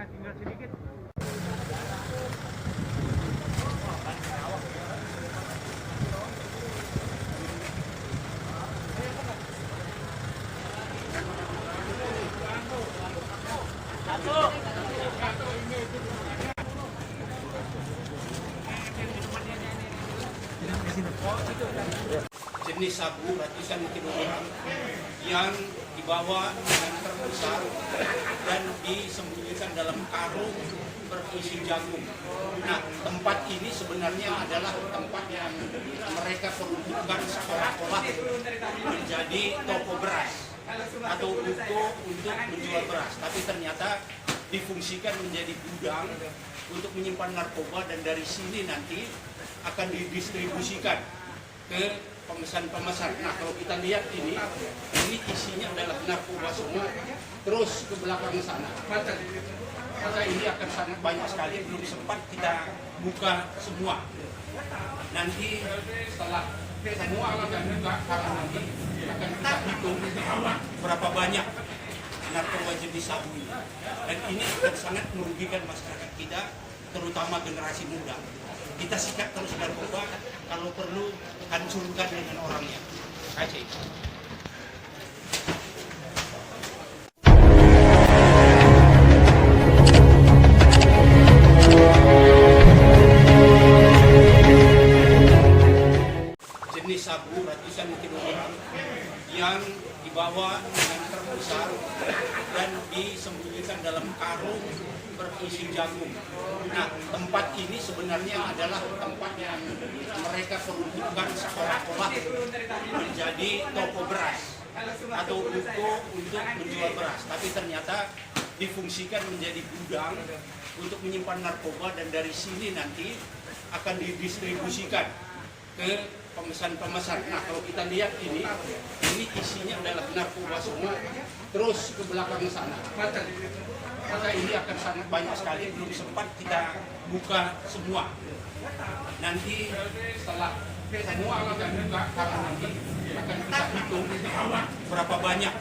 Tinggal sedikit. Jenis sabu ratusan kilogram yang dibawa dengan truk besar dan disembunyikan dalam karung berisi jagung. Nah, tempat ini sebenarnya adalah tempat yang mereka peruntukkan seolah-olah menjadi toko beras atau ruko untuk menjual beras, tapi ternyata difungsikan menjadi gudang untuk menyimpan narkoba, dan dari sini nanti akan didistribusikan ke pemesan-pemesan. Nah, kalau kita lihat ini isinya adalah narkoba semua. Terus ke belakang sana, maka ini akan sangat banyak sekali, belum sempat kita buka semua. Nanti setelah semua kita buka, karena nanti akan kita hitung berapa banyak narkoba jenis sabu ini. Dan ini akan sangat merugikan masyarakat kita, terutama generasi muda. Kita sikat terus narkoba, kalau perlu hancurkan dengan orangnya. Aceh. Jenis sabu ratusan kilogram yang dibawa dengan truk besar dan disembunyikan dalam karung berisi jagung. Nah, tempat ini sebenarnya adalah tempat yang mereka peruntukkan seolah-olah menjadi toko beras atau ruko untuk menjual beras, tapi ternyata difungsikan menjadi gudang untuk menyimpan narkoba, dan dari sini nanti akan didistribusikan ke pemesan-pemesan. Nah, kalau kita lihat ini isinya adalah narkoba semua. Terus ke belakang sana, maka ini akan sangat banyak sekali, belum sempat kita buka semua. Nanti setelah semua kita buka, karena nanti akan kita hitung berapa banyak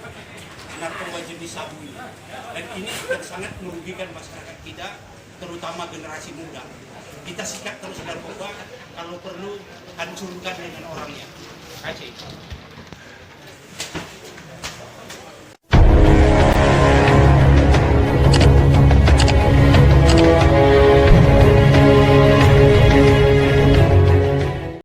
narkoba jenis sabu ini. Dan ini akan sangat merugikan masyarakat kita, terutama generasi muda. Kita sikat terus narkoba, kalau perlu hancurkan dengan orangnya. Aceh.